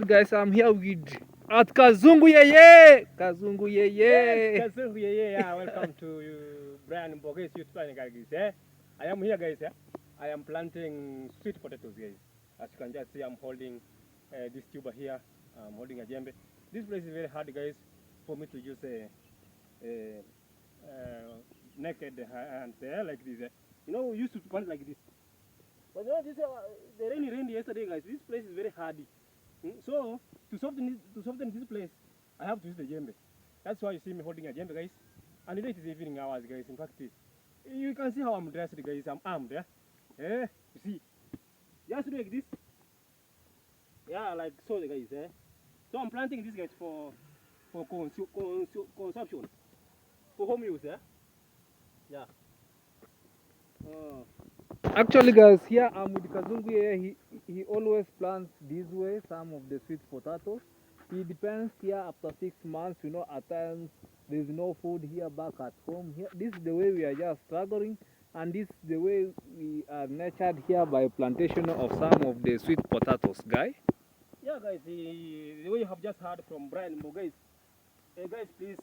Guys, I'm here with at Kazungu Yeye. Kazungu Yeye. Yes, Kazungu Yeye. Yeah, welcome to Brian Mboge's youth planting guys. I am here guys. I am planting sweet potatoes guys. As you can just see, I'm holding this tuber here. I'm holding a jembe. This place is very hard guys for me to use a naked hands like this. You know, we used to plant like this. But you know, the rain yesterday guys. This place is very hardy. So to soften this place, I have to use the jembe. That's why you see me holding a jembe, guys. And it is evening hours, guys. In fact, you can see how I'm dressed, guys. I'm armed, yeah. You see, just like this. Yeah, like so, guys. So I'm planting this, guys, for consumption, for home use, yeah. Actually, guys, here I'm with Kazungu Yeye. He always plants this way some of the sweet potatoes. It depends here after 6 months, you know, at times there's no food here back at home. Here, this is the way we are just struggling, and this is the way we are nurtured here by plantation of some of the sweet potatoes, guy. Yeah, guys, the way you have just heard from Brian Mbo, guys. Guys, please,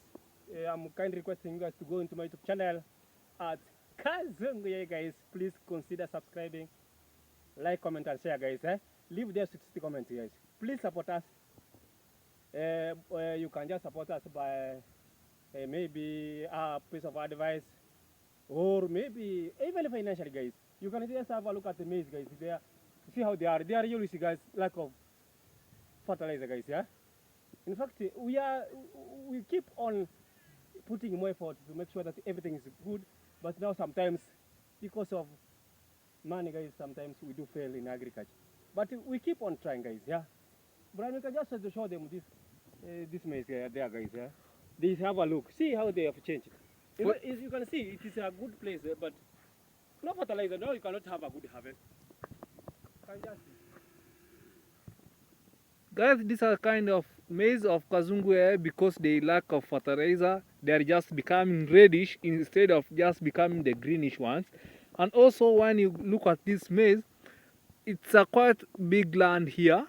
I'm kindly requesting you guys to go into my YouTube channel at Kazungu Yeye, guys. Please consider subscribing, like, comment, and share, guys. Leave there 60 comments, guys. Please support us. You can just support us by maybe a piece of advice, or maybe even financially, guys. You can just have a look at the maize, guys. There, see how they are. They are usually, guys, lack of fertilizer, guys. Yeah. In fact, we keep on putting more effort to make sure that everything is good. But now sometimes, because of money, guys, sometimes we do fail in agriculture. But we keep on trying, guys. Yeah. Brian, you can just show them this maize there, guys. Yeah. They have a look. See how they have changed. As you can see, it is a good place, but no fertilizer. No, you cannot have a good harvest. Can just see. Guys, these are kind of maize of Kazungu Yeye because they lack of fertilizer. They are just becoming reddish instead of just becoming the greenish ones. And also, when you look at this maize, it's a quite big land here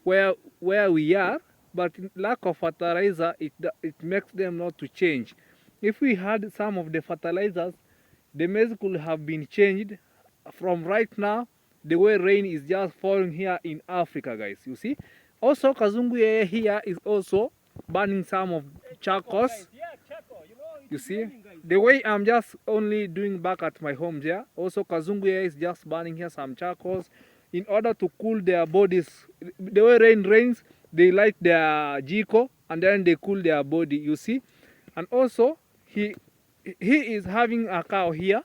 where we are, but lack of fertilizer, it makes them not to change. If we had some of the fertilizers, the maize could have been changed from right now the way rain is just falling here in Africa, guys. You see. Also, Kazungu Yeye here is also burning some of charcoals. You see, the way I'm just only doing back at my home there. Also, Kazungu Yeye is just burning here some charcoals in order to cool their bodies. The way rain rains, they light their jiko and then they cool their body. You see, and also he is having a cow here.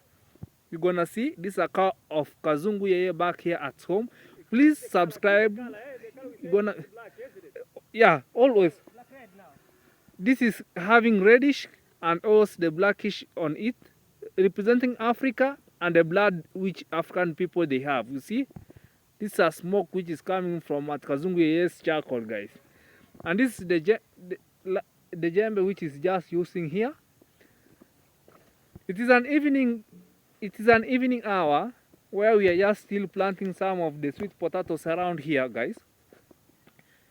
You're gonna see this is a cow of Kazungu Yeye back here at home. Please subscribe. You're gonna, yeah, always. This is having reddish and also the blackish on it, representing Africa and the blood which African people they have. You see, this is a smoke which is coming from at Kazungu Yeye's charcoal, guys. And this is the jembe which is just using here. It is an evening hour where we are just still planting some of the sweet potatoes around here, guys.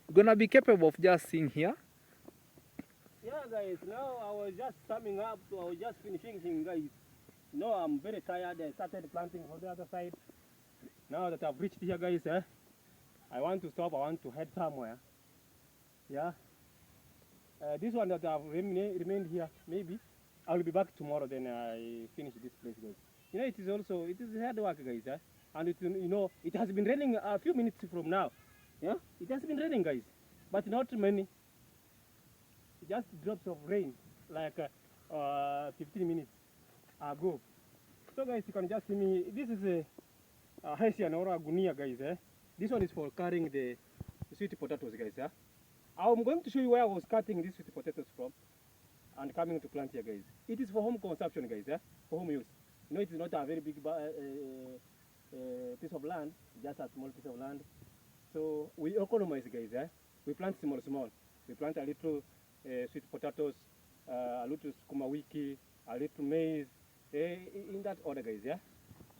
You're gonna be capable of just seeing here. Yeah, guys. Now I was just summing up. I was just finishing, guys. No, I'm very tired. I started planting on the other side. Now that I've reached here, guys, I want to stop. I want to head somewhere. Yeah. This one that I've remained here, maybe I will be back tomorrow. Then I finish this place, guys. You know, it is hard work, guys. And it has been raining a few minutes from now. Yeah, it has been raining, guys, but not many. Just drops of rain, like 15 minutes ago. So, guys, you can just see me. This is a Hessian or a gunia, guys. This one is for carrying the sweet potatoes, guys. I'm going to show you where I was cutting these sweet potatoes from and coming to plant here, guys. It is for home consumption, guys. For home use. You know, it is not a very big piece of land, just a small piece of land. So we economize, guys. We plant small. We plant a little sweet potatoes, a little sukuma wiki, a little maize, in that order, guys.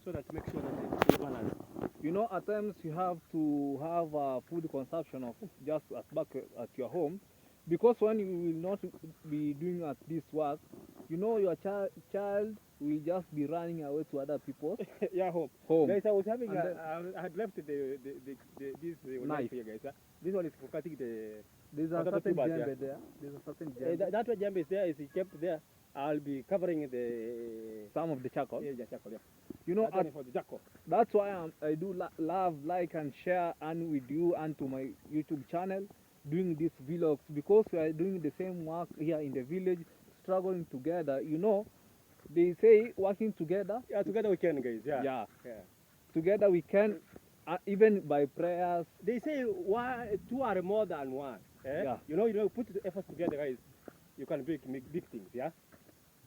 So that make sure that we balance. You know, at times you have to have food consumption of just back at your home, because when you will not be doing at this work, you know your child will just be running away to other people's Yeah, home. home. Guys, I was having, And then I had left this knife knife. here, guys. This one is for cutting the There's a potato certain tubers, jembe yeah. there. There's a certain jembe. That one jam is there, is kept there. I'll be covering the Some of the charcoal. yeah, charcoal, yeah. You know, That one is for the charcoal. that's why I do love, like, and share and with you and to my YouTube channel doing these vlogs, because we are doing the same work here in the village, struggling together. You know, they say working together. Yeah, together we can, guys. Yeah. Yeah, Yeah. together we can, even by prayers. They say two are more than one. Eh? Yeah. You know, put the efforts together, guys. You can make big things. Yeah.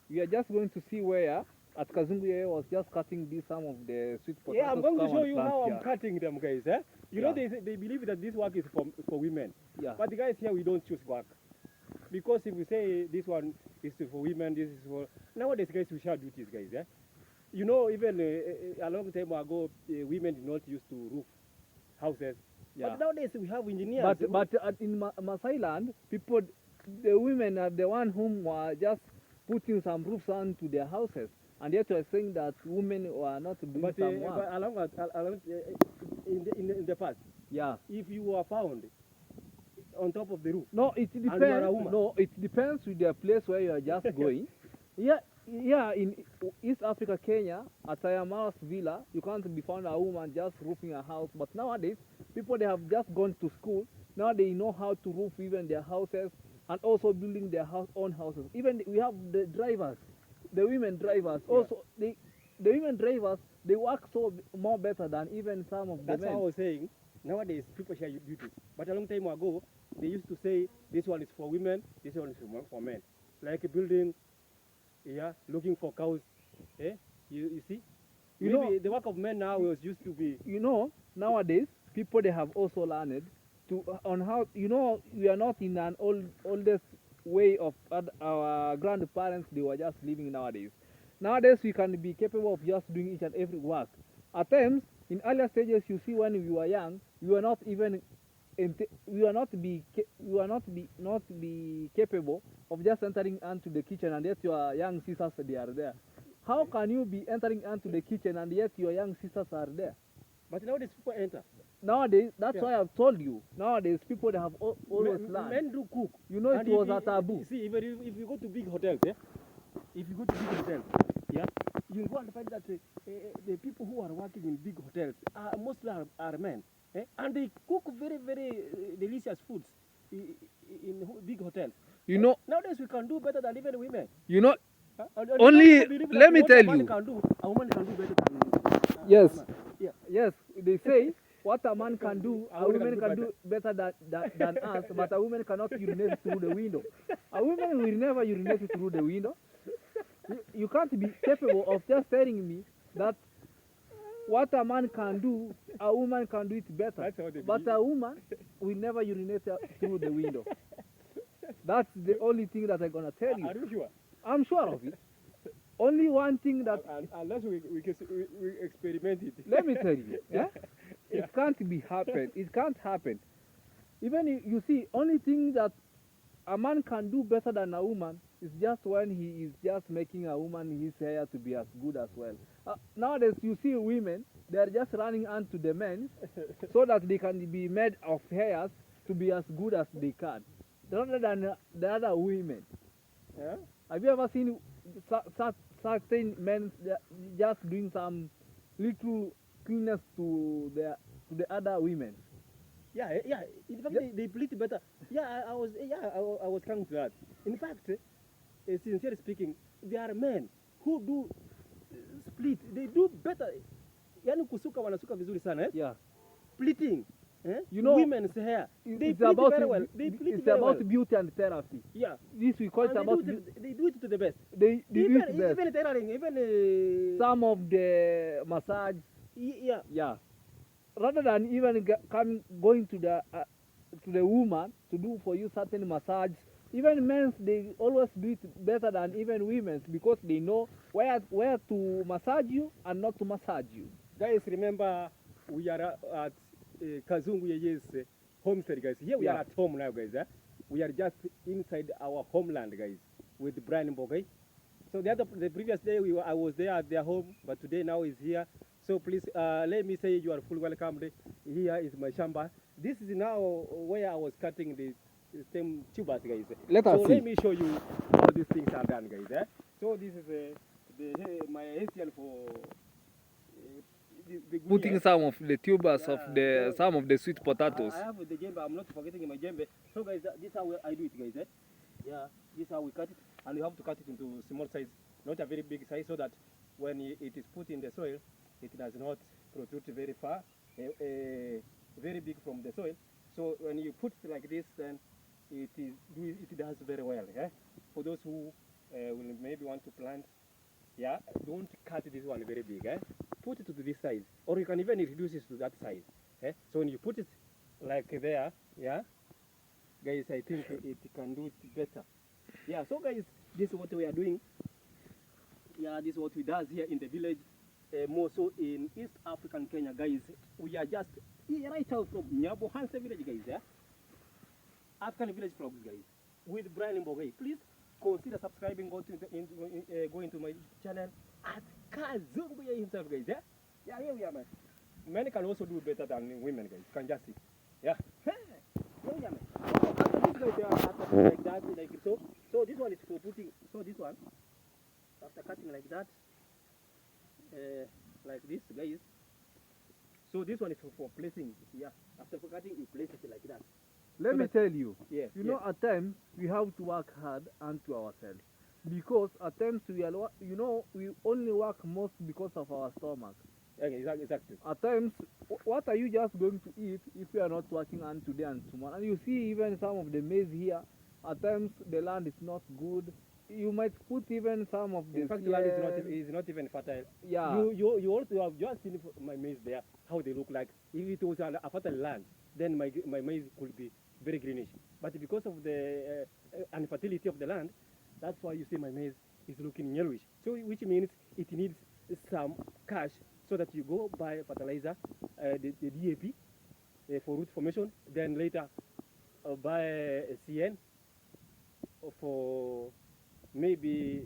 We are just going to see where at Kazungu was just cutting some of the sweet potatoes. Yeah, I'm going to come show and you plant how here. I'm cutting them, guys. Eh? You know, Yeah. they believe that this work is for women. Yeah. But the guys here, we don't choose work. Because if we say this one is for women, this is for... Nowadays, guys, we share duties, guys. Eh? You know, even a long time ago, women did not used to roof houses. Yeah. But nowadays, we have engineers. But in Masai land, people, the women are the one whom were just putting some roofs onto their houses, and yet you are saying that women were not doing But, some work. in the past, Yeah. if you were found on top of the roof, No, it you are a depends. woman. No, it depends with the place where you are just going. Yeah, in East Africa, Kenya, at Sayamaras Villa, you can't be found a woman just roofing a house. But nowadays, people, they have just gone to school. Now they know how to roof even their houses, and also building their own houses. Even we have the drivers, the women drivers. Yeah. Also, the women drivers, they work more better than even some of the That's men. what I was saying. Nowadays, people share duties. But a long time ago, they used to say this one is for women, this one is for men. Like a building, yeah, looking for cows. Eh? You see? You Maybe know- the work of men now was used to be... You know, nowadays people, they have also learned to on how, you know, we are not in an oldest way of our grandparents. They were just living nowadays. Nowadays we can be capable of just doing each and every work. At times, in earlier stages, you see, when we were young, we were not even we were not be capable of just entering onto the kitchen, and yet your young sisters, they are there. How can you be entering onto the kitchen and yet your young sisters are there? But nowadays, people enter. Nowadays, that's Yeah. why I've told you. Nowadays, people, they have always learned. Men do cook. You know, it And was if- a taboo. See, even if you go to big hotels, eh? If you go to big hotels, yeah, you go and find that the people who are working in big hotels mostly are men. Eh? And they cook very, very delicious foods in big hotels. You know, Nowadays, we can do better than even women. you know. And Only- people believe that let me what tell a man you. can do, a woman can do better than a Yes. woman. Yeah. Yes, they say what a man can do, a woman can do better than us, but a woman cannot urinate through the window. A woman will never urinate through the window. You can't be capable of just telling me that what a man can do, a woman can do it better. That's how they But believe. a woman will never urinate through the window. That's the only thing that I'm gonna tell you. Are you sure? I'm sure of it. Only one thing that, Unless we experiment it. let me tell you, yeah? Yeah. It can't be happen. It can't happen. Even you see, only thing that a man can do better than a woman is just when he is just making a woman his hair to be as good as well. Nowadays, you see women, they are just running onto the men so that they can be made of hairs to be as good as they can, rather than the other women. Yeah? Have you ever seen certain men just doing some little cleanness to the other women? Yeah. In fact, Yeah. they bleed better. Yeah, I was coming to that. In fact, sincerely speaking, there are men who do split. They do better. Yani kusuka wanasuka vizuri sana, eh? Yeah. Splitting. Eh? You know, women's hair. They It's split about very well. They split it's very about well. beauty and therapy. Yeah. This we call it And about they do it to the best. they do Even, it best. even tailoring, even Some of the massage, yeah. yeah. Rather than even going to the woman to do for you certain massage, even men, they always do it better than even women, because they know where to massage you and not to massage you. Guys, remember we are at Kazungu Yeye's homestead, guys. Here we are at home now, guys. We are just inside our homeland, guys, with Brian Mbogay. So the previous day I was there at their home, but today now is here. So please let me say you are fully welcomed. Here is my shamba. This is now where I was cutting the stem tubers, guys. Let us see. Let me show you how these things are done, guys. So this is my ACL for the Putting some of the tubers of the some of the sweet potatoes. I have the jembe. I'm not forgetting my jembe. So guys, this is how I do it, guys. Yeah, this is how we cut it, and you have to cut it into small size, not a very big size, so that when it is put in the soil, it does not protrude very far, very big from the soil. So when you put it like this, then it does very well. Yeah? For those who will maybe want to plant, yeah, don't cut this one very big. Put it to this size, or you can even reduce it to that size. So when you put it like there, yeah, guys, I think it can do it better. Yeah, so guys, this is what we are doing. Yeah, this is what we does here in the village, more so in East African Kenya, guys. We are just right out from Nyabo Hanse village, guys. Yeah? African village vlogs, guys, with Brian Mbogay. Please consider subscribing, go into my channel at Kazungu himself, guys. Yeah, here we are, man. Men can also do better than women, guys. You can just see. Yeah. Here we are, man. After this, guys, after like that, like so. So this one is for putting. So this one, after cutting like that, like this, guys. So this one is for placing. Yeah. After cutting, you place it like that. Let me tell you, yes, you know, at times we have to work hard unto ourselves. Because at times we are, you know, we only work most because of our stomach. Okay, exactly. At times, what are you just going to eat if you are not working on today and tomorrow? And you see even some of the maize here, at times the land is not good. You might put even some of the... In fact, the land is not even fertile. Yeah. You also have just seen my maize there, how they look like. If it was a fertile land, then my maize could be very greenish. But because of the infertility of the land, that's why you see my maize is looking yellowish. So which means it needs some cash so that you go buy fertilizer, the DAP for root formation, then later buy CN for maybe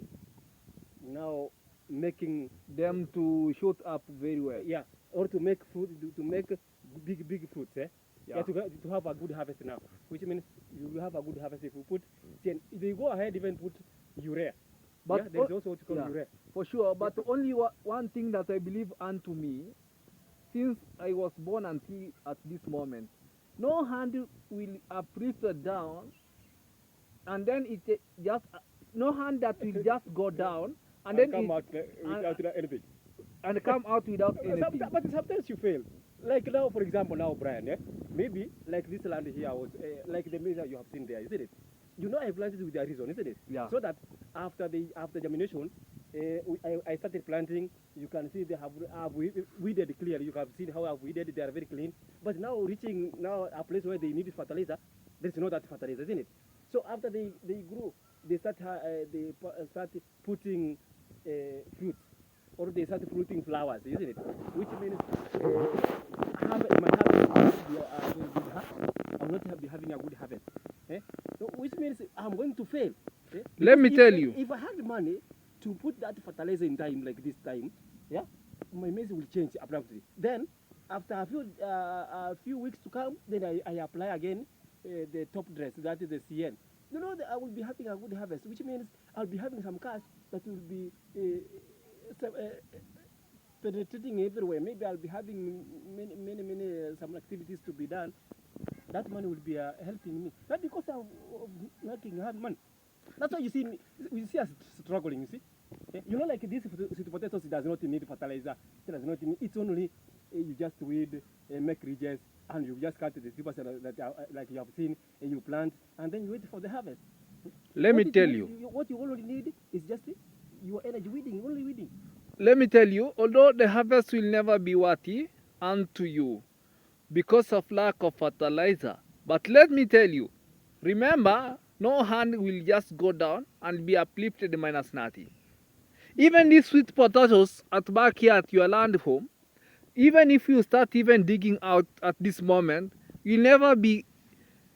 now making them to shoot up very well. Yeah, or to make fruit, to make big fruits. Yeah, to have a good harvest now, which means you will have a good harvest if you put CN. If you go ahead, even put urea. But yeah, there's also what you call urea. For sure, but only one thing that I believe unto me, since I was born until at this moment, no hand will uplift it down, and then it just no hand that will just go down and then come out without anything. And come out without anything. But sometimes you fail. Like now, for example, now Brian, maybe like this land here was like the maize you have seen there, isn't it? You know, I planted with a reason, isn't it? Yeah. So that after germination, I started planting. You can see they have weeded clearly. You have seen how I've weeded. They are very clean. But now reaching now a place where they need fertilizer, there's no that fertilizer, isn't it? So after they grow, they start putting fruits, or they start fruiting flowers, isn't it? Which means my harvest will not be having a good harvest. So which means I'm going to fail. Let me tell you. If I had money to put that fertilizer in time like this time, yeah, my maize will change abruptly. Then after a few weeks to come, then I apply again the top dress, that is the CN. You know, I will be having a good harvest, which means I'll be having some cash that will be penetrating everywhere. Maybe I'll be having many some activities to be done. That money will be helping me. Not because of working hard money. That's why you see us struggling, you see. You know, like this sweet potatoes, it does not need fertilizer. It does not need, it's only you just weed, make ridges, and you just cut the tubers that like you have seen, and you plant, and then you wait for the harvest. Let me tell you. What you only need is just your energy weeding, only weeding. Let me tell you, although the harvest will never be worthy unto you because of lack of fertilizer, but let me tell you, remember, no hand will just go down and be uplifted minus nothing. Even these sweet potatoes at back here at your land home, even if you start even digging out at this moment, you'll never be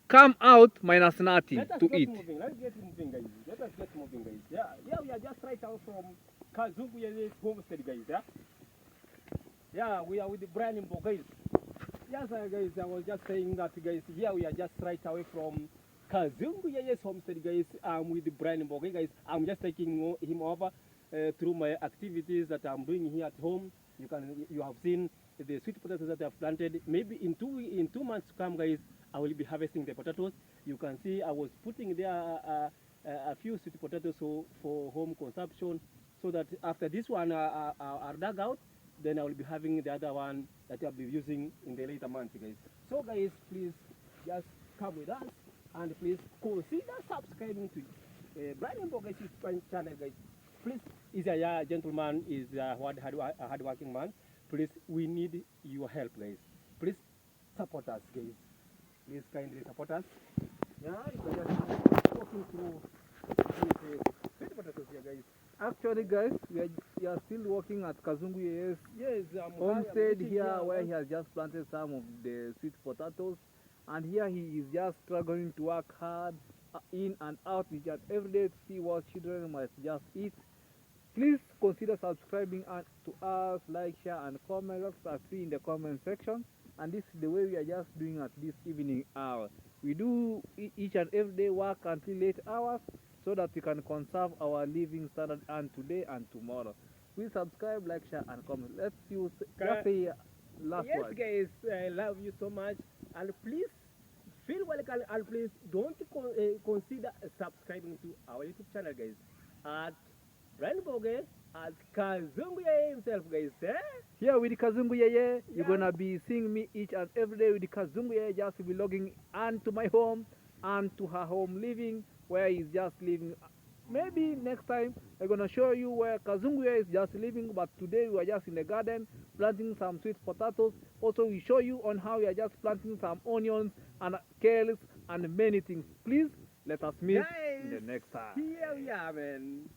come out minus nothing Let us to get eat. moving. Let's get moving, guys. Let us get moving, guys. Yeah, we are just right out from Kazunguye's homestead, guys. Yeah, we are with the brand Imbo, guys. Yes, guys, I was just saying that, guys. Here we are just right away from Kazunguye's homestead, guys. I'm with the brand Imbo, guys. I'm just taking him over through my activities that I'm doing here at home. You have seen the sweet potatoes that I've planted. Maybe in 2 months to come, guys, I will be harvesting the potatoes. You can see I was putting there a few sweet potatoes for home consumption, so that after this one are dug out, then I will be having the other one that I'll be using in the later months, guys. So, guys, please just come with us, and please consider subscribing to Brian Boga's channel, guys. Please, is a gentleman, is a hard-working man. Please, we need your help, guys. Please support us, guys. Please kindly support us. Yeah, you can just walking through these sweet potatoes here, guys. Actually, guys, we are still working at Kazunguye's Yes, homestead here, where he has just planted some of the sweet potatoes, and here he is just struggling to work hard in and out each and every day to see what children must just eat. Please consider subscribing to us, like, share, and comment. Let us see in the comment section. And this is the way we are just doing at this evening hour. We do each and every day work until late hours, so that we can conserve our living standard and today and tomorrow. Please subscribe, like, share, and comment. Let's use just say last Yes, word. guys, I love you so much, and please feel welcome, and please don't consider subscribing to our YouTube channel, guys, at Rainbow Gay, at Kazunguye himself, guys. Here with Kazunguye, Yeah. you're gonna be seeing me each and every day with Kazunguye, just vlogging and to my home and to her home living, where he's just living. Maybe next time I'm gonna show you where Kazunguye is just living, but today we are just in the garden planting some sweet potatoes. Also, we show you on how we are just planting some onions and kales and many things. Please let us meet in the Guys, next time. here we are, man.